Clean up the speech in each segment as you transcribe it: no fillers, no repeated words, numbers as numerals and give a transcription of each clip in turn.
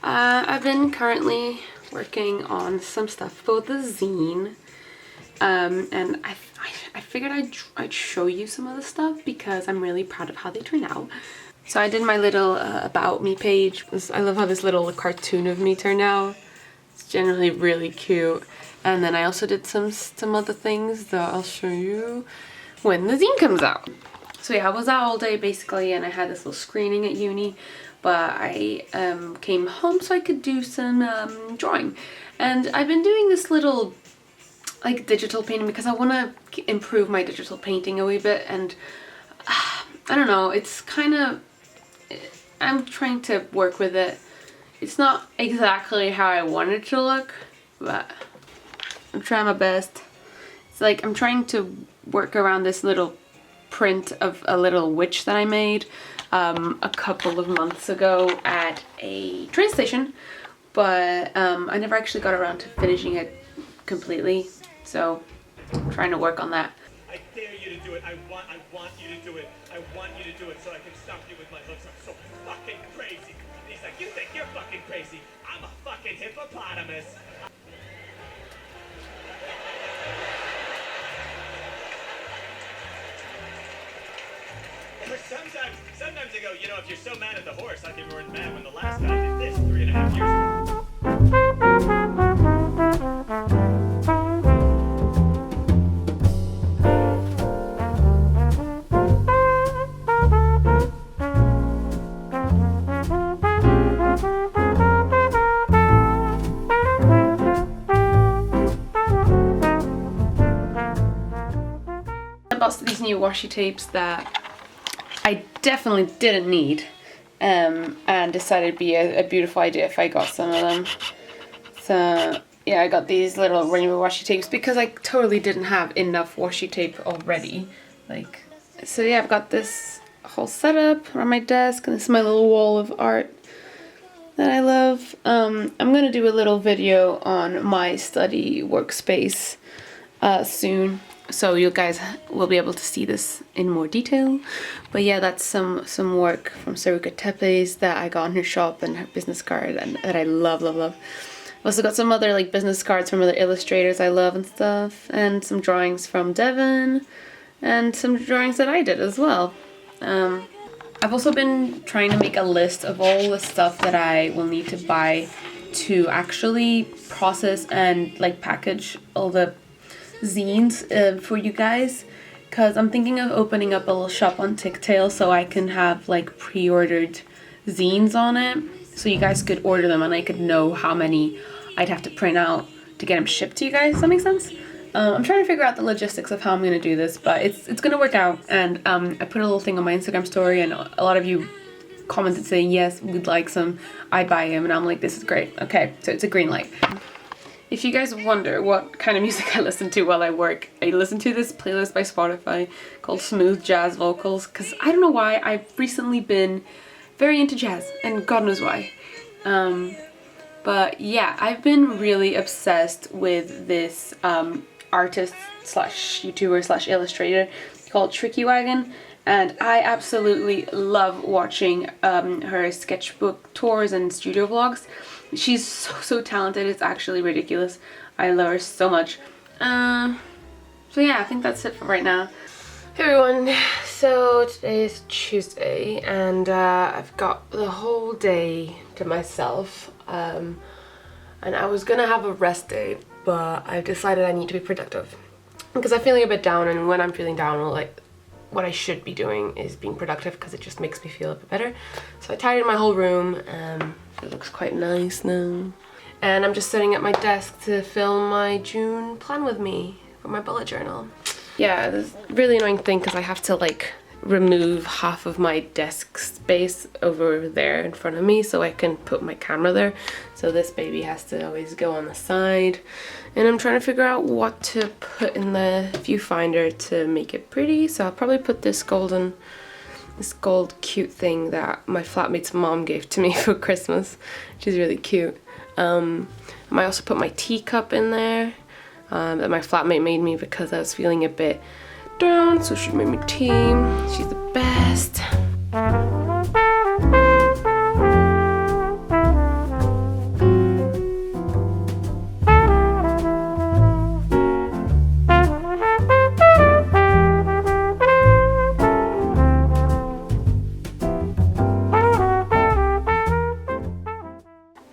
I've been currently working on some stuff for the zine, and I figured I'd show you some of the stuff because I'm really proud of how they turn out. So I did my little about me page. I love how this little cartoon of me turned out. It's generally really cute. And then I also did some other things that I'll show you when the zine comes out. So yeah, I was out all day basically, and I had this little screening at uni, but I came home so I could do some drawing. And I've been doing this little like digital painting because I want to improve my digital painting a wee bit, and I don't know, it's kind of, I'm trying to work with it. It's not exactly how I want it to look, but I'm trying my best. It's like I'm trying to work around this little print of a little witch that I made a couple of months ago at a train station, but I never actually got around to finishing it completely, so I'm trying to work on that. I dare you to do it. I want you to do it. I want you to do it so I can stop you with my looks. I'm so fucking crazy. And he's like, you think you're fucking crazy? I'm a fucking hippopotamus. Sometimes I go, you know, if you're so mad at the horse, like you were mad when the last guy did this 3.5 years ago. I bought these new washi tapes that I definitely didn't need, and decided it'd be a beautiful idea if I got some of them. So yeah, I got these little rainbow washi tapes because I totally didn't have enough washi tape already. So yeah, I've got this whole setup around my desk, and this is my little wall of art that I love. I'm gonna do a little video on my study workspace soon, so you guys will be able to see this in more detail. But yeah, that's some work from Saruka Tepes that I got in her shop, and her business card, and that I love. I've also got some other like business cards from other illustrators I love and stuff, and some drawings from Devon, and some drawings that I did as well. I've also been trying to make a list of all the stuff that I will need to buy to actually process and like package all the zines for you guys, because I'm thinking of opening up a little shop on Ticktail so I can have like pre-ordered zines on it, so you guys could order them and I could know how many I'd have to print out to get them shipped to you guys. Does that make sense? I'm trying to figure out the logistics of how I'm going to do this, but it's going to work out. And I put a little thing on my Instagram story, and a lot of you commented saying yes, we'd like some, I'd buy them, and I'm like, this is great. Okay, so it's a green light. If you guys wonder what kind of music I listen to while I work, I listen to this playlist by Spotify called Smooth Jazz Vocals, because I don't know why, I've recently been very into jazz, and God knows why. But yeah, I've been really obsessed with this artist slash YouTuber slash illustrator called Tricky Wagon, and I absolutely love watching her sketchbook tours and studio vlogs. She's so talented, it's actually ridiculous. I love her so much. So yeah, I think that's it for right now. Hey everyone, so today is Tuesday, and I've got the whole day to myself. And I was gonna have a rest day, but I've decided I need to be productive because I'm feeling a bit down, and when I'm feeling down, like, what I should be doing is being productive because it just makes me feel a bit better. So I tidied my whole room. It looks quite nice now. And I'm just sitting at my desk to film my June plan with me for my bullet journal. Yeah, this is a really annoying thing because I have to like remove half of my desk space over there in front of me so I can put my camera there. So this baby has to always go on the side. And I'm trying to figure out what to put in the viewfinder to make it pretty. So I'll probably put this gold cute thing that my flatmate's mom gave to me for Christmas, which is really cute. I might also put my teacup in there that my flatmate made me because I was feeling a bit down, so she made me tea. She's the best.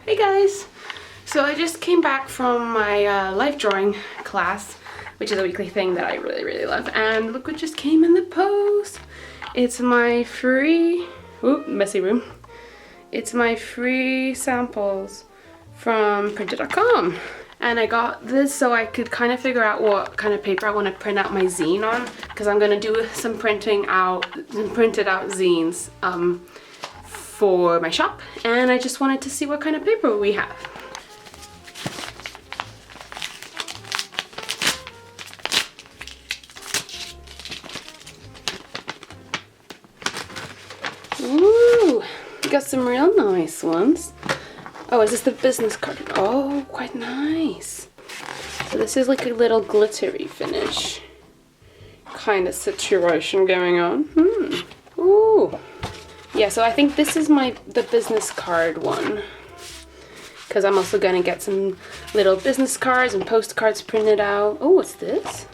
Hey guys! So I just came back from my life drawing class, which is a weekly thing that I really love, and look what just came in the post! It's my free... Oop, messy room. It's my free samples from printer.com. And I got this so I could kind of figure out what kind of paper I want to print out my zine on, because I'm going to do some printed out zines for my shop, and I just wanted to see what kind of paper we have. Ooh, we got some real nice ones. Oh, is this the business card? Oh, quite nice. So this is like a little glittery finish kind of situation going on. Ooh. Yeah, so I think this is the business card one, because I'm also going to get some little business cards and postcards printed out. Oh, what's this?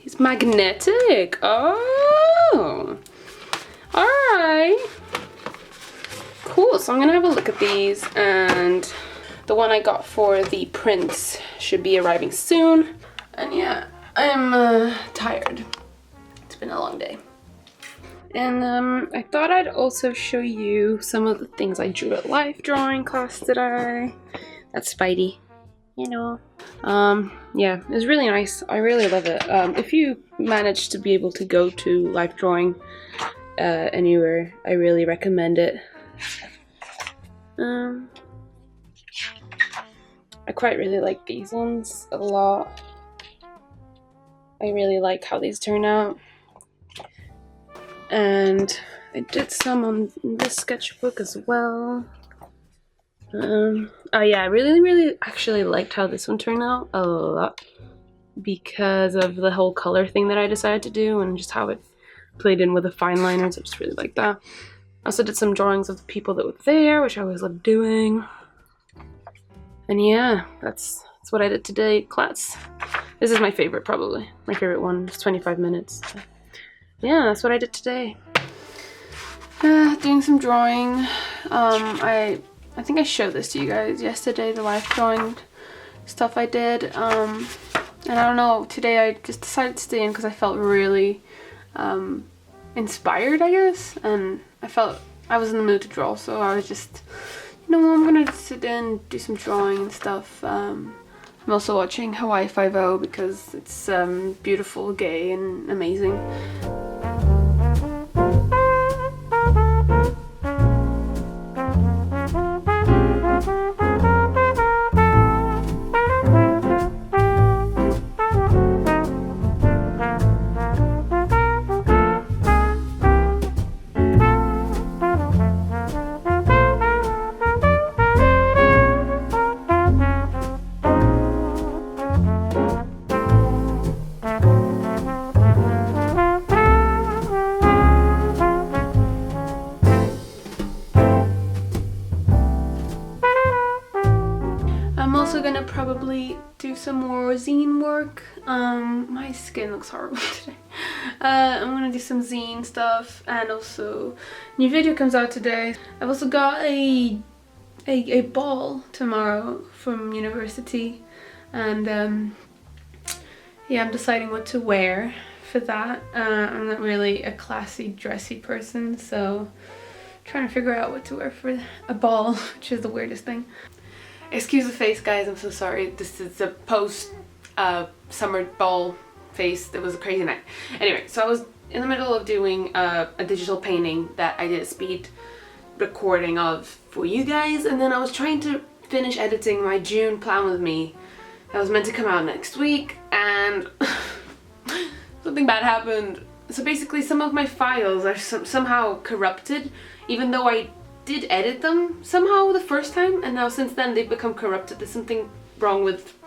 It's magnetic. Oh, all right. Cool, so I'm going to have a look at these, and the one I got for the prints should be arriving soon. And yeah, I'm tired. It's been a long day. And I thought I'd also show you some of the things I drew at life drawing class today. That's Spidey, you know. Yeah, it was really nice. I really love it. If you manage to be able to go to life drawing anywhere, I really recommend it. I quite really like these ones a lot. I really like how these turn out. And I did some on this sketchbook as well. Oh yeah, I really actually liked how this one turned out a lot, because of the whole color thing that I decided to do and just how it played in with the fine liners. I just really like that. I also did some drawings of the people that were there, which I always love doing. And yeah, that's what I did today, class. This is my favorite, probably. My favorite one. It's 25 minutes. So. Yeah, that's what I did today. Doing some drawing. I think I showed this to you guys yesterday, the life drawing stuff I did. And I don't know, today I just decided to stay in because I felt really inspired, I guess. And I was in the mood to draw, so I was just, you know, I'm gonna sit in, do some drawing and stuff. I'm also watching Hawaii Five-0 because it's beautiful, gay, and amazing. Gonna probably do some more zine work. My skin looks horrible today. I'm gonna do some zine stuff, and also new video comes out today. I've also got a ball tomorrow from university, and yeah, I'm deciding what to wear for that. I'm not really a classy dressy person, so trying to figure out what to wear for a ball, which is the weirdest thing. Excuse the face, guys, I'm so sorry. This is a post summer ball face. It was a crazy night. Anyway, so I was in the middle of doing a digital painting that I did a speed recording of for you guys, and then I was trying to finish editing my June Plan With Me that was meant to come out next week, and something bad happened. So basically some of my files are somehow corrupted, even though I did edit them somehow the first time, and now since then they've become corrupted. There's something wrong with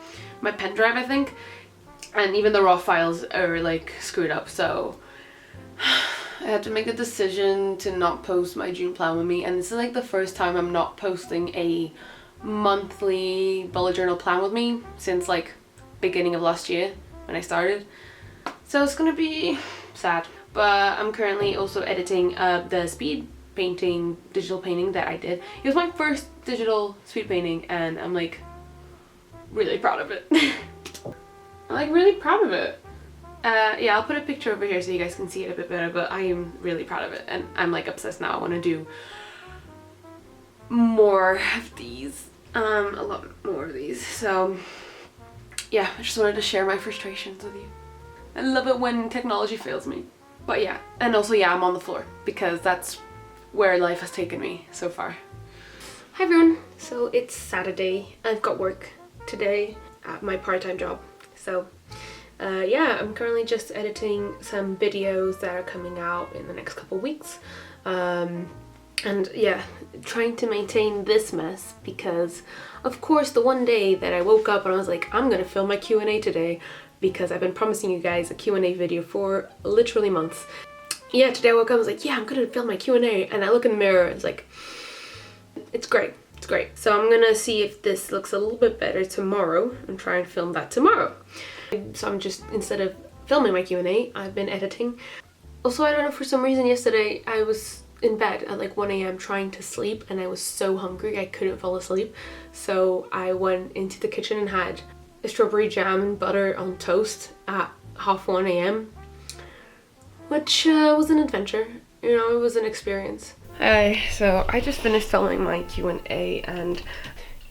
my pen drive, I think, and even the raw files are like screwed up, so I had to make a decision to not post my June Plan With Me, and this is like the first time I'm not posting a monthly bullet journal plan with me since like beginning of last year when I started, so it's gonna be sad. But I'm currently also editing the speed painting, digital painting that I did. It was my first digital speed painting, and I'm like really proud of it. I'm like really proud of it. Yeah, I'll put a picture over here so you guys can see it a bit better, but I am really proud of it, and I'm like obsessed now. I want to do more of these, a lot more of these. So yeah, I just wanted to share my frustrations with you. I love it when technology fails me. But yeah, and also yeah, I'm on the floor because that's where life has taken me so far. Hi everyone, so it's Saturday. I've got work today at my part-time job. So yeah, I'm currently just editing some videos that are coming out in the next couple weeks. And yeah, trying to maintain this mess because of course the one day that I woke up and I was like, I'm gonna film my Q&A today because I've been promising you guys a Q&A video for literally months. Yeah, today I woke up, I was like, yeah, I'm gonna film my Q&A, and I look in the mirror and it's like, it's great, it's great. So I'm gonna see if this looks a little bit better tomorrow and try and film that tomorrow. So I'm just, instead of filming my Q&A, I've been editing. Also, I don't know, for some reason yesterday I was in bed at like 1 a.m. trying to sleep, and I was so hungry I couldn't fall asleep. So I went into the kitchen and had a strawberry jam and butter on toast at 1:30 a.m. which was an adventure, you know, it was an experience. Hi, so I just finished filming my Q&A, and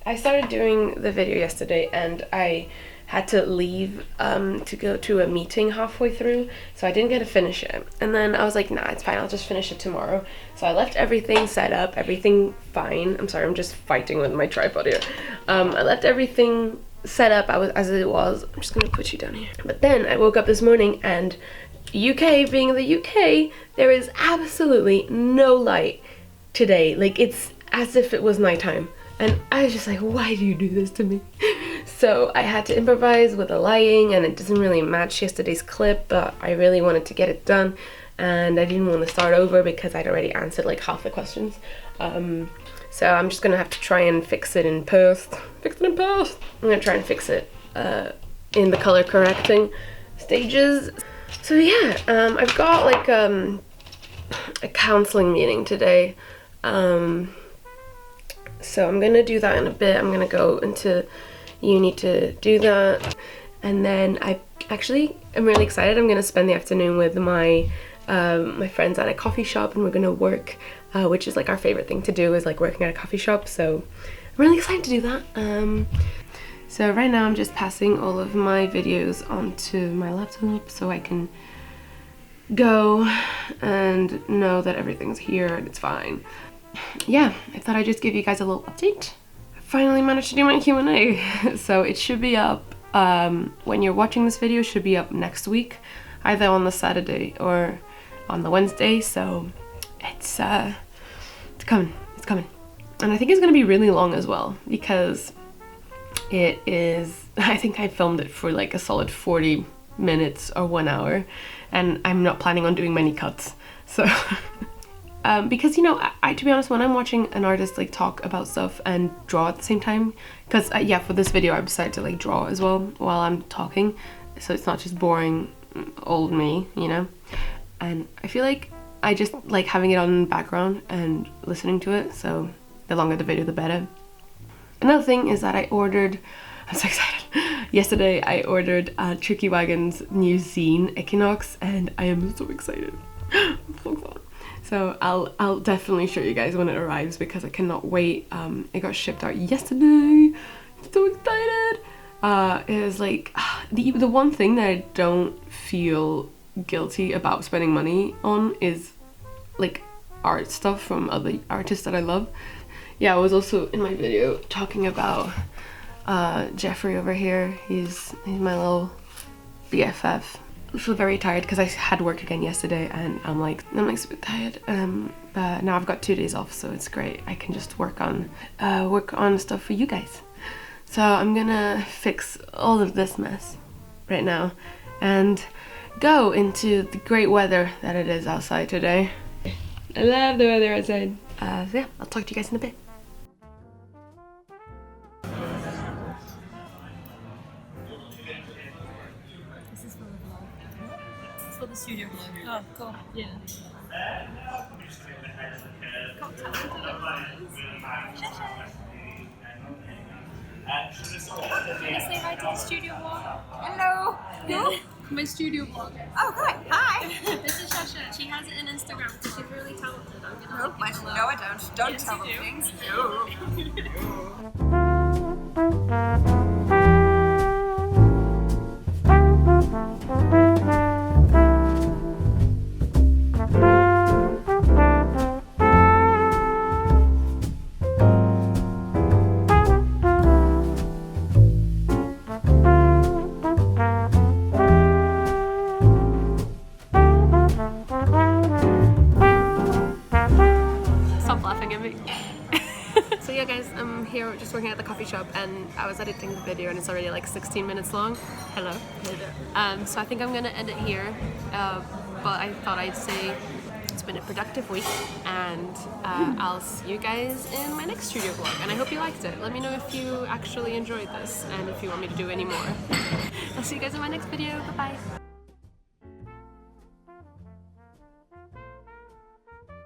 I started doing the video yesterday, and I had to leave to go to a meeting halfway through, so I didn't get to finish it. And then I was like, nah, it's fine, I'll just finish it tomorrow. So I left everything set up, everything fine. I'm sorry, I'm just fighting with my tripod here. I left everything set up as it was. I'm just gonna put you down here. But then I woke up this morning, and UK being the UK, there is absolutely no light today. Like, it's as if it was nighttime. And I was just like, why do you do this to me? So I had to improvise with the lighting, and it doesn't really match yesterday's clip, but I really wanted to get it done, and I didn't want to start over because I'd already answered like half the questions. So I'm just gonna have to try and fix it in post. Fix it in post. I'm gonna try and fix it in the color correcting stages. So yeah, I've got like a counseling meeting today. So I'm gonna do that in a bit. I'm gonna go into uni to do that, and then I'm really excited. I'm gonna spend the afternoon with my my friends at a coffee shop, and we're gonna work, which is like our favorite thing to do, is like working at a coffee shop. So I'm really excited to do that. So right now I'm just passing all of my videos onto my laptop so I can go and know that everything's here and it's fine. Yeah, I thought I'd just give you guys a little update. I finally managed to do my Q&A. So it should be up, when you're watching this video, it should be up next week, either on the Saturday or on the Wednesday. So it's coming, it's coming. And I think it's gonna be really long as well, because it is, I think I filmed it for like a solid 40 minutes or 1 hour, and I'm not planning on doing many cuts. So because, you know, to be honest, when I'm watching an artist like talk about stuff and draw at the same time, because yeah, for this video I decided to like draw as well while I'm talking, so it's not just boring old me, you know. And I feel like I just like having it on in the background and listening to it, so the longer the video the better. Another thing is that I ordered, I'm so excited, yesterday I ordered Tricky Wagon's new zine, Equinox, and I am so excited. I'm so excited. So I'll definitely show you guys when it arrives, because I cannot wait. It got shipped out yesterday. I'm so excited. It was like the one thing that I don't feel guilty about spending money on is like art stuff from other artists that I love. Yeah, I was also in my video talking about Jeffrey over here. He's my little BFF. I feel very tired because I had work again yesterday, and I'm like super tired. But now I've got 2 days off, so it's great. I can just work on stuff for you guys. So I'm gonna fix all of this mess right now and go into the great weather that it is outside today. I love the weather outside. So yeah, I'll talk to you guys in a bit. For the studio vlog. Oh, cool. Yeah. Can you say hi to the studio vlog? Hello. Who? My studio vlog. Oh, good. Hi. This is Shasha. She has it in Instagram because she's really talented. I'm gonna Nope, link it below. no, I don't. Don't Yes, tell you them do. things. No. Stop laughing at me. So yeah guys, I'm here just working at the coffee shop and I was editing the video and it's already like 16 minutes long. Hello. Hey there. So I think I'm gonna end it here, but I thought I'd say it's been a productive week and I'll see you guys in my next studio vlog and I hope you liked it. Let me know if you actually enjoyed this and if you want me to do any more. I'll see you guys in my next video. Bye bye.